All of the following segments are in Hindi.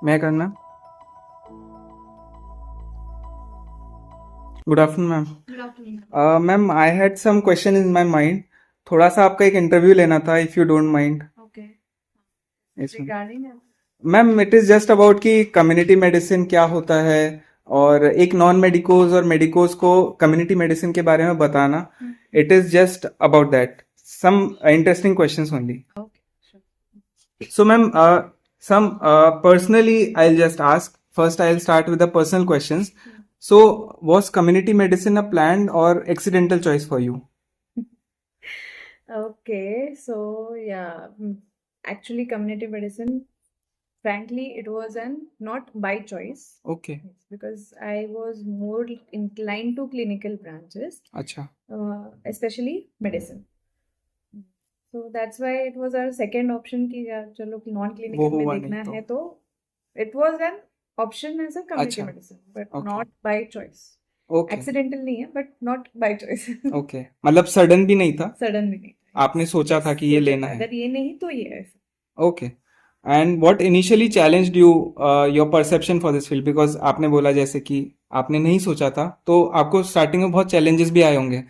मैं करना। Good afternoon ma'am. Good afternoon. Ma'am I had some question in my mind. थोड़ा सा आपका एक इंटरव्यू लेना था, if you don't mind. Okay. Yes ma'am. Regarding ma'am it is just about कि कम्युनिटी मेडिसिन क्या होता है, और एक नॉन मेडिकोज और मेडिकोज को कम्युनिटी मेडिसिन के बारे में बताना। It is just about that, some interesting questions only. Okay sure. So, ma'am, personally, I'll just ask. First, I'll start with the personal questions. So, was community medicine a planned or accidental choice for you? Okay, so yeah, actually, community medicine, frankly, it was an not by choice. Okay. Yes, because I was more inclined to clinical branches, अच्छा. especially medicine. So that's why it was our second option कि यार चलो नॉन वो क्लिनिकल में हुआ नहीं देखना तो. है तो it was an option as a community अच्छा. medicine, but Okay. not by choice. Okay. Accidental नहीं है, but not by choice. Okay. मतलब सडन भी नहीं था, सडन भी नहीं था। आपने सोचा था कि ये सोचा लेना था है. अगर ये नहीं तो ये ऐसा। Okay. And what initially challenged you your perception for this field, because आपने बोला जैसे कि आपने नहीं सोचा था, तो आपको स्टार्टिंग में बहुत चैलेंजेस भी आए होंगे.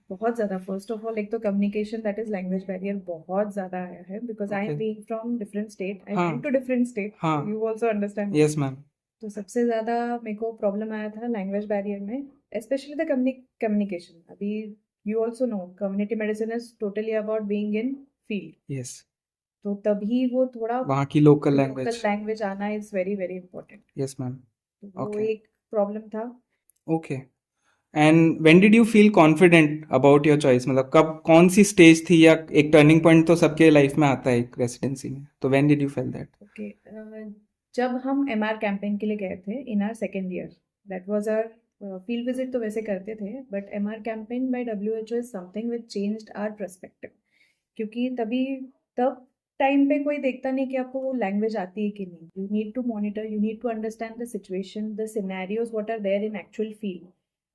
बहुत ज़्यादा। फर्स्ट ऑफ ऑल एक तो communication that is language barrier बहुत ज़्यादा आया है, because I okay. Am being from different state, I हाँ. वेंट टू डिफरेंट स्टेट, हाँ. You also understand. Yes ma'am. तो सबसे ज़्यादा मेरे को प्रॉब्लम आया था लैंग्वेज बैरियर में, स्पेशली द कम्युनिकेशन। अभी you also know community medicine is totally about being in field, yes. तो तभी वो थोड़ा वहाँ की लोकल लोकल लैंग्वेज. लैंग्वेज आना is very very important. Yes ma'am. तो वो ओके. एक प्रॉब्लम था। Okay. And when did you feel confident about your choice, मतलब कब, कौन सी स्टेज थी, या एक टर्निंग पॉइंट तो सबके लाइफ में आता है एक रेसिडेंसी में, तो when did you feel that? Okay, जब हम एमआर कैंपेन के लिए गए थे in our second year, that was our field visit, तो वैसे करते थे, but MR campaign by WHO is something which changed our perspective. क्योंकि तभी तब टाइम पे कोई देखता नहीं कि आपको वो लैंग्वेज आती है कि नहीं। You need to monitor, you need to understand the situation, the scenarios what are there in actual field,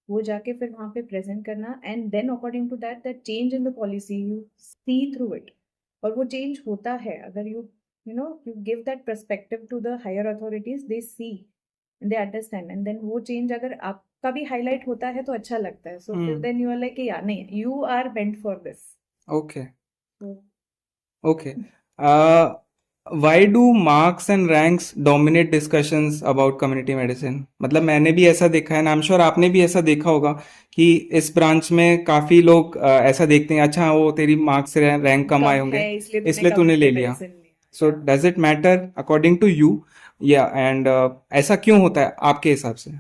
वो जाके फिर वहाँ पे प्रेजेंट करना, and then according to that that change in the policy you see through it. और वो चेंज होता है अगर you know you give that perspective to the higher authorities, they see, they understand, and then वो चेंज अगर आपका भी हाईलाइट होता है तो अच्छा लगता है। सो फिर देन यू आर लाइक यार नहीं, you are meant for this. Okay. Okay. Why do marks and ranks dominate discussions about community medicine? मतलब मैंने भी ऐसा देखा है, आई एम श्योर आपने भी ऐसा देखा होगा कि इस ब्रांच में काफी लोग ऐसा देखते हैं, अच्छा वो तेरी मार्क्स से रैंक कम आए कम होंगे है इसलिए तूने इसलिए तूने ले कम्युनिटी लिया. मेडिसिन सो लिया। Does it matter according to you, या एंड ऐसा क्यों होता है आपके हिसाब से?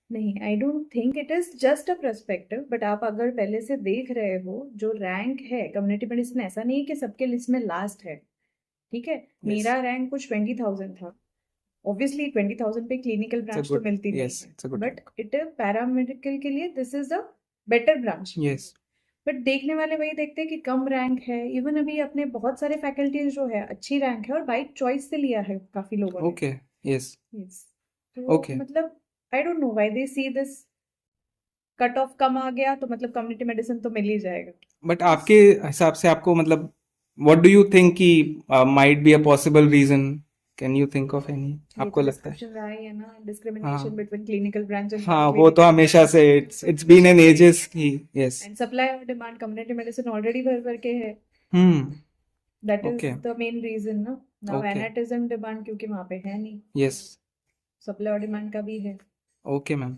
नहीं, I don't think it is just a perspective, but आप अगर पहले से देख रहे हो जो रैंक है कम्युनिटी मेडिसिन, ऐसा नहीं है कि सबके लिस्ट में लास्ट है। ठीक है, यस. मेरा रैंक कुछ 20,000 था। ऑब्वियसली 20,000 पे क्लिनिकल इट्स अ ब्रांच तो गुड. मिलती नहीं यस, है, it's a good but rank. It paramedical के लिए this is a better branch. Yes. But देखने वाले वही देखते हैं कि कम रैंक है। इवन अभी अपने बहुत सारे फैकल्टीज जो है अच्छी रैंक है और बाई चॉइस से लिया है काफी लोगों ने। ओके. यस. यस, तो ओके. मतलब I don't know why they see this, cut off कम आ गया तो मतलब कम्युनिटी मेडिसिन तो मिल ही जाएगा। बट आपके हिसाब से आपको मतलब व्हाट डू यू थिंक कि might be a possible reason? Can you think of any, ये आपको तो लगता है? डिस्कशन रहा ही है ना, डिस्क्रिमिनेशन हाँ. Between clinical branch and non हाँ, वो तो क्लिनिकल हमेशा ब्रांच। से इट्स बीन एन एजेस की. यस. एंड सप्लाई और डिमांड, कम्युनिटी मेडिसिन ऑलरेडी भर भर के है। Hmm. That is okay. The main reason ना। Now okay. एनएट इज इन डिमांड क्योंकि वहाँ पे है नहीं, यस. सप्लाई और डिमांड का भी है। Okay ma'am.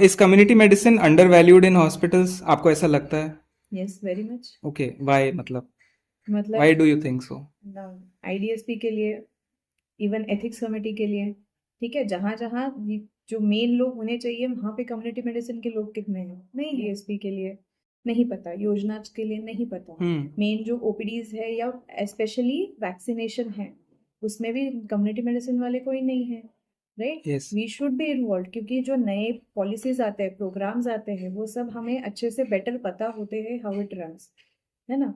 Is community medicine under valued in hospitals, आपको ऐसा लगता है? Yes, very much. Okay. Why, मतलब मतलब why do you think so? IDSP के लिए, इवन एथिक्स कमेटी के लिए, ठीक है, जहाँ जहाँ जो मेन लोग होने चाहिए वहाँ पे कम्युनिटी मेडिसिन के लोग कितने हैं नहीं, डीएसपी के लिए नहीं पता, योजना के लिए नहीं पता, मेन जो ओपीडीज है या स्पेशली वैक्सीनेशन है उसमें भी कम्युनिटी मेडिसिन वाले कोई नहीं है। Right, yes. We should be involve, क्योंकि जो नए पॉलिसीज आते हैं, प्रोग्राम्स आते हैं, वो सब हमें अच्छे से बेटर पता होते हैं हाउ इट रन्स, है ना।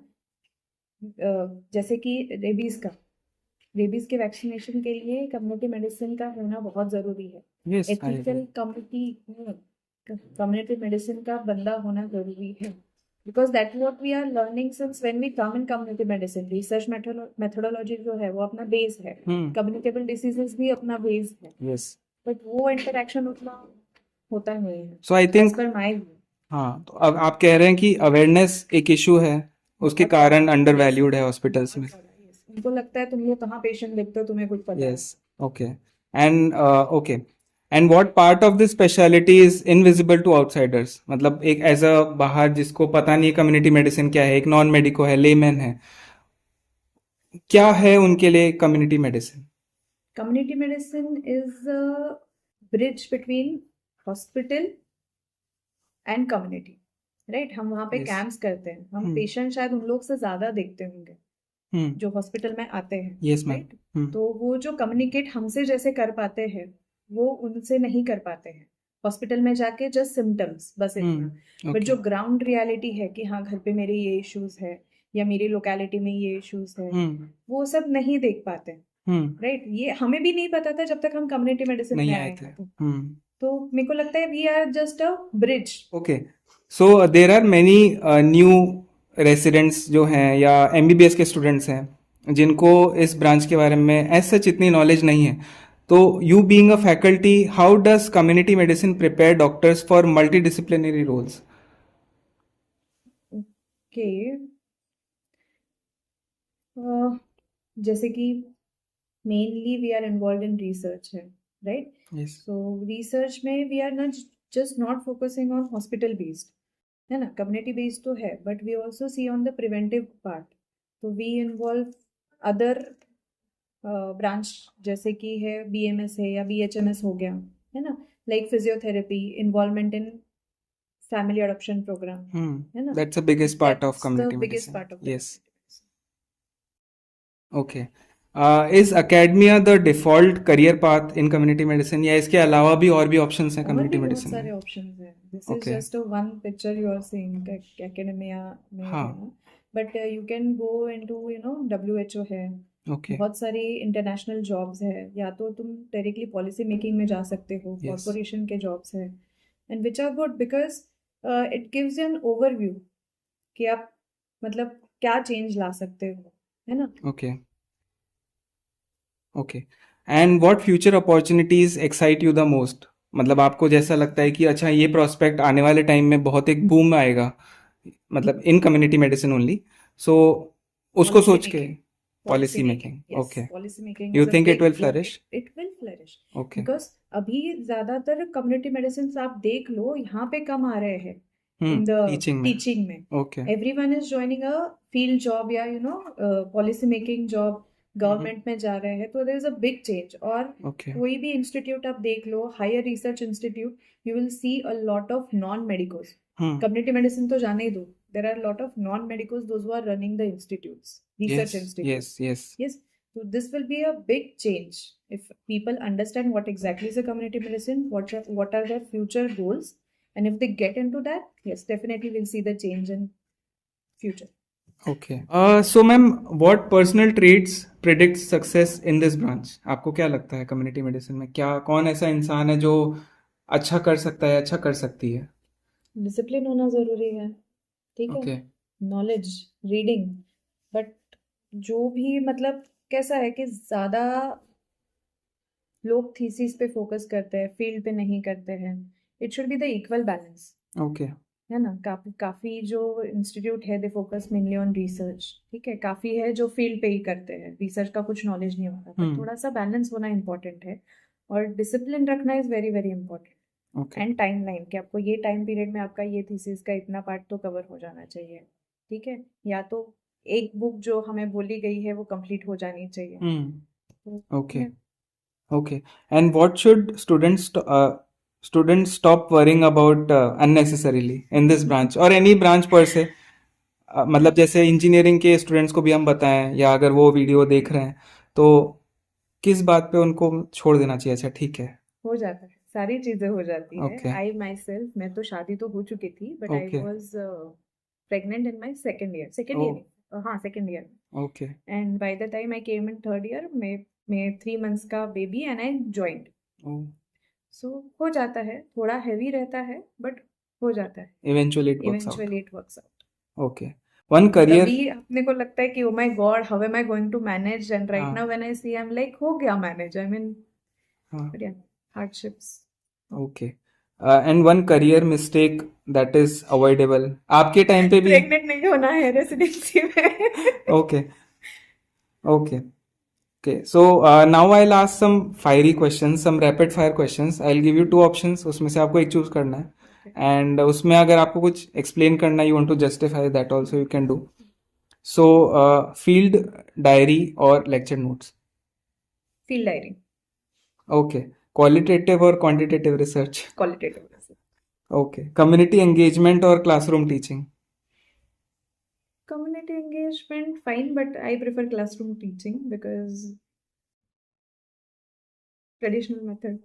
जैसे कि रेबीज के वैक्सीनेशन के लिए कम्युनिटी मेडिसिन का होना बहुत ज़रूरी है। Yes, I agree. Ethical community medicine का बंदा होना ज़रूरी है। because that's what we are learning since when we come in community medicine. Research methodology जो है वो अपना बेस है, communicable diseases भी अपना बेस है, यस but वो interaction उतना होता नहीं है सो आई as think per my view. हाँ तो अब आप कह रहे हैं कि अवेयरनेस एक इशू है उसके बहुत कारण सारा, अंडर yes, वैल्यूड है हॉस्पिटल्स में बहुत सारा, yes. उनको लगता है तुम लोग कहाँ पेशेंट देखते हो, तुम्हें कुछ पता है. Yes okay and okay and what part of this speciality is invisible to outsiders मतलब एक एज अ बाहर जिसको पता नहीं कम्युनिटी मेडिसिन क्या है एक नॉन मेडिको है लेमैन है क्या है उनके लिए community medicine Community medicine is a bridge between hospital and community, right? हम वहाँ पे Yes. कैंप्स करते हैं, हम हम्म पेशेंट शायद उन लोग से ज़्यादा देखते होंगे जो हॉस्पिटल में आते हैं, यस मैम राइट? तो वो जो कम्युनिकेट हमसे जैसे कर पाते हैं वो उनसे नहीं कर पाते हैं हॉस्पिटल में जाके, जस्ट सिम्टम्स बस इतना. बट जो ग्राउंड रियलिटी है कि हाँ घर पे मेरे ये इश्यूज है या मेरी लोकेलिटी में ये इश्यूज है, वो सब नहीं देख पाते, राइट? ये हमें भी नहीं पता था जब तक हम कम्युनिटी मेडिसिन नहीं में आए आए थे हैं. तो मेरे को लगता है we are just a bridge. Okay so there are many new residents जो हैं या एमबीबीएस के स्टूडेंट्स हैं जिनको इस ब्रांच के बारे में एज सच इतनी नॉलेज नहीं है तो you being a faculty how does community medicine prepare doctors for multidisciplinary roles okay, जैसे कि mainly we are involve in research है, राइट? यस सो रिसर्च में we are not just not focusing on hospital based, है ना, कम्युनिटी बेस्ड तो है, but we also see on the preventive part. तो वी इन्वॉल्व अदर ब्रांच जैसे कि है BMS है या BHMS हो गया, है ना, like physiotherapy, involvement in family adoption programme, है ना. That's the biggest part of That's the community biggest medicine part of the yes community medicine. Okay is academia the default career path in community medicine या इसके अलावा भी और भी ऑप्शंस हैं और कम्युनिटी भी बहुत मेडिसिन सारे में ऑप्शंस हैं. This is okay just a one picture you are seeing academia में, हाँ है ना, but you can go into WHO है, ओके बहुत सारी इंटरनेशनल जॉब्स है, या तो तुम डायरेक्टली पॉलिसी मेकिंग में जा सकते हो, यस कॉरपोरेशन के जॉब्स है, and which are good because it gives an overview कि आप मतलब क्या चेंज ला सकते हो, है ना. Okay okay and what future opportunities excite you the most मतलब आपको जैसा लगता है कि अच्छा ये प्रोस्पेक्ट आने वाले टाइम में बहुत एक बूम आएगा मतलब इन कम्युनिटी मेडिसिन ओनली सो उसको Policy सोच के making. Policy Policy making making. Yes, okay policy making you is a think it will big. Flourish It will flourish okay because अभी ज्यादातर कम्युनिटी मेडिसिन आप देख लो यहाँ पे कम आ रहे हैं in the टीचिंग में teaching में. Okay Everyone is joining a field job या policy making job, गवर्नमेंट में जा रहे हैं, तो there is a big change. और ओके कोई भी इंस्टीट्यूट आप देख लो, higher research institute, you will see a lot of non medicos. Community medicine तो जाने ही दो, there are a lot of non-medicals, those who are running the institutes, research yes institutes. yes Yes, so this will be a big change if people understand what exactly is a community medicine, what are their future goals, and if they get into that, yes, definitely we'll see the change in future. Okay so ma'am what personal traits predict success in this branch आपको क्या लगता है कम्युनिटी मेडिसिन में क्या कौन ऐसा इंसान है जो अच्छा कर सकता है अच्छा कर सकती है डिसिप्लिन होना जरूरी है, ठीक है, ओके नॉलेज, रीडिंग, बट जो भी मतलब कैसा है कि ज़्यादा लोग थीसिस पे फोकस करते हैं, फील्ड पे नहीं करते हैं. It should be the equal balance, okay है ना. काफ़ी जो इंस्टीट्यूट है they focus mainly on research, ठीक है, काफ़ी है जो फील्ड पे ही करते हैं, रिसर्च का कुछ नॉलेज नहीं होता, पर थोड़ा सा बैलेंस होना इम्पोर्टेंट है. और डिसिप्लिन रखना is very very important. Okay and time line कि आपको ये टाइम पीरियड में आपका ये थीसिस का इतना पार्ट तो कवर हो जाना चाहिए, ठीक है, या तो एक बुक जो हमें बोली गई है वो कंप्लीट हो जानी चाहिए. Okay okay and what should students stop worrying about unnecessarily in this branch और एनी ब्रांच पर से मतलब जैसे इंजीनियरिंग के स्टूडेंट्स को भी हम बताएं या अगर वो वीडियो देख रहे हैं तो किस बात पे उनको छोड़ देना चाहिए अच्छा ठीक है हो जाता है, सारी चीजें हो जाती है. Okay. आई माई सेल्फ, मैं तो शादी तो हो चुकी थी, but I Okay. Was pregnant in my second year, हाँ second year. Okay and by the time I came in third year में 3 months का baby and I joined. So हो जाता है, थोड़ा हैवी रहता है, बट हो जाता है, eventually it works out eventually it works out. Okay one career तभी अपने को लगता है कि oh my god how am I going to manage, and right हाँ now when I see I am like हो गया मैनेज, आई मीन हाँ बट या hardships. Okay and one career mistake that is avoidable आपके टाइम पे भी प्रेग्नेंट नहीं होना है रेसिडेंसी में। Okay okay okay so now I'll ask some fiery questions some rapid fire questions I'll give you two options उसमें से आपको एक चूज करना है एंड उसमें अगर आपको कुछ एक्सप्लेन करना है you want to justify that also you can do so field diary और lecture notes feel diary. okay qualitative और quantitative research qualitative. okay community engagement और classroom teaching Community engagement, fine, but I prefer classroom teaching because traditional method.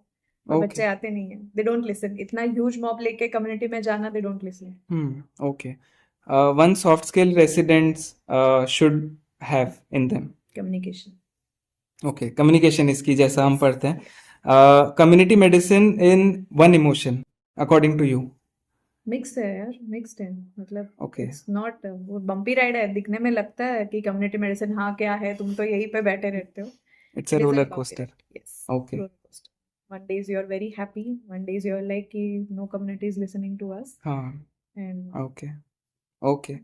और okay बच्चे आते नहीं हैं, they don't listen. इतना huge mob लेके community में जाना, they don't listen. okay one soft skill residents should have in them Communication. Okay communication इसकी जैसा हम पढ़ते हैं community medicine in one emotion according to you mix है यार, मिक्स्ड है, मतलब ओके इट्स नॉट वो बम्पी राइड है, दिखने में लगता है कि कम्युनिटी मेडिसिन हाँ क्या है, तुम तो यहीं पे बैठे रहते हो। It's a It is a roller bumpy coaster ride. Yes, okay roller coaster. One days you are very happy, one days you are like कि no community is listening to us, हाँ and okay okay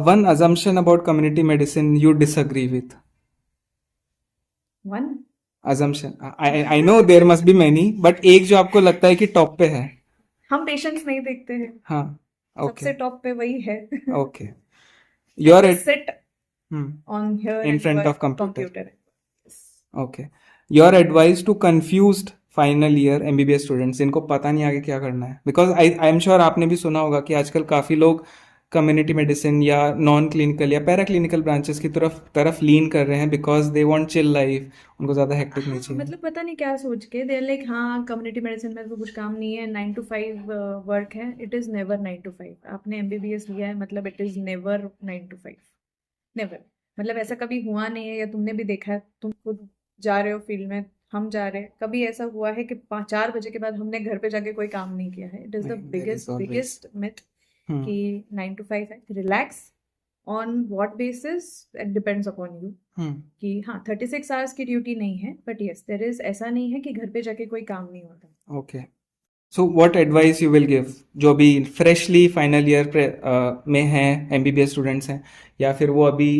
one assumption about community medicine you disagree with one assumption I know there must be many but एक जो आपको लगता है कि टॉप पे है हम पेशेंट्स नहीं देखते हैं, हाँ सबसे ओके टॉप पे वही है। Okay your at Sit on here in and front work of computer computer. Okay your advice to confused final year MBBS students इनको पता नहीं आगे क्या करना है बिकॉज आई एम श्योर आपने भी सुना होगा कि आजकल काफ़ी लोग कम्युनिटी मेडिसिन या नॉन क्लिनिकल या पैरा क्लिनिकल ब्रांचेस की तरफ लीन कर रहे हैं because they want chill life उनको ज़्यादा हेक्टिक नहीं हाँ, चाहिए मतलब पता नहीं क्या सोच के दे लाइक हाँ कम्युनिटी मेडिसिन में तो कुछ काम नहीं है, 9 to 5 वर्क है। It is never 9 to 5। आपने एमबीबीएस लिया है मतलब it is never 9 to 5, never. मतलब ऐसा कभी हुआ नहीं है, या तुमने भी देखा है, तुम खुद जा रहे हो फील्ड में, हम जा रहे हैं, कभी ऐसा हुआ है कि 4 बजे के बाद हमने घर पे जाके कोई काम नहीं किया है? इट इज़ द नहीं, there is always. Biggest myth कि 9 to 5 है। Relax on what basis, it depends upon you कि हाँ 36 आवर्स की ड्यूटी नहीं है, बट यस देयर इज, ऐसा नहीं है कि घर पे जाके कोई काम नहीं होता। Okay so what advice you will give जो अभी फ्रेशली फाइनल ईयर में हैं एमबीबीएस स्टूडेंट्स हैं या फिर वो अभी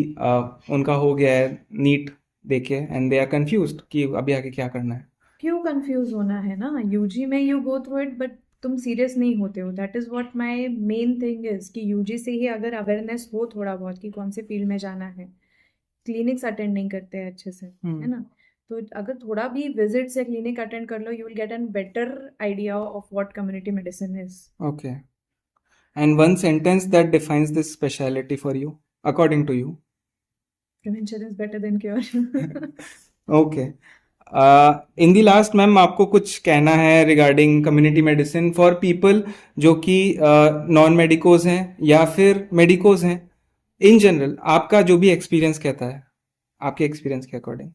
उनका हो गया है नीट देके एंड दे आर कंफ्यूज्ड कि अभी आगे क्या करना है क्यों कंफ्यूज होना है ना, यूजी में you go through it but तुम सीरियस नहीं होते हो। That is what my main thing is कि यूजी से ही अगर अवेयरनेस हो थोड़ा बहुत कि कौन से फील्ड में जाना है, क्लिनिक्स अटेंड नहीं करते हैं अच्छे से, है ना, तो अगर थोड़ा भी विजिट्स या क्लिनिक अटेंड कर लो, you will get an better idea of what community medicine is. Okay and one sentence that defines this speciality for you according to you prevention is better than cure. Okay in the last ma'am आपको कुछ कहना है regarding community medicine for people जो कि नॉन मेडिकोज हैं या फिर मेडिकोज हैं इन जनरल आपका जो भी एक्सपीरियंस कहता है आपके एक्सपीरियंस के अकॉर्डिंग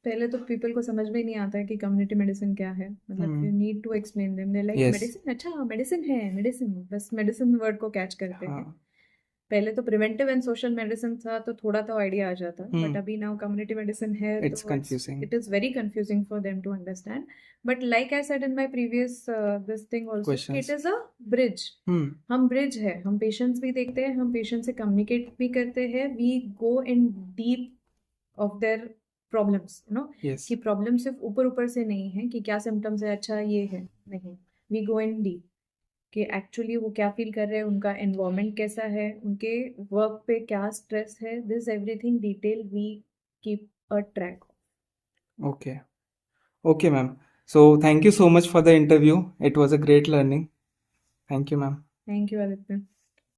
पहले तो पीपल को समझ में ही नहीं आता है कि कम्युनिटी मेडिसिन क्या है, मतलब you need to explain them, they like Yes. Medicine, अच्छा मेडिसिन है, मेडिसिन, बस मेडिसिन वर्ड को कैच करते हैं। हाँ पहले तो प्रिवेंटिव एंड सोशल मेडिसिन था तो थोड़ा तो आइडिया आ जाता, बट अभी नाउ कम्युनिटी मेडिसिन है It's confusing. It is very confusing for them to understand. But like I said in my previous this thing also, Questions. It is a bridge. हम ब्रिज है, हम पेशेंट्स भी देखते हैं, हम पेशेंट से कम्युनिकेट भी करते हैं, we go in deep of their problems, you know, Yes. कि प्रॉब्लम सिर्फ ऊपर ऊपर से नहीं है कि क्या सिम्टम्स है, अच्छा ये है, नहीं, वी गो इन डीप कि एक्चुअली वो क्या फील कर रहे हैं, उनका एनवायरनमेंट कैसा है, उनके वर्क पे क्या स्ट्रेस है, this everything detail we keep a track. Okay. Okay, ma'am. So thank you so much for the interview. It was a great learning. Thank you, ma'am. Thank you Aditya.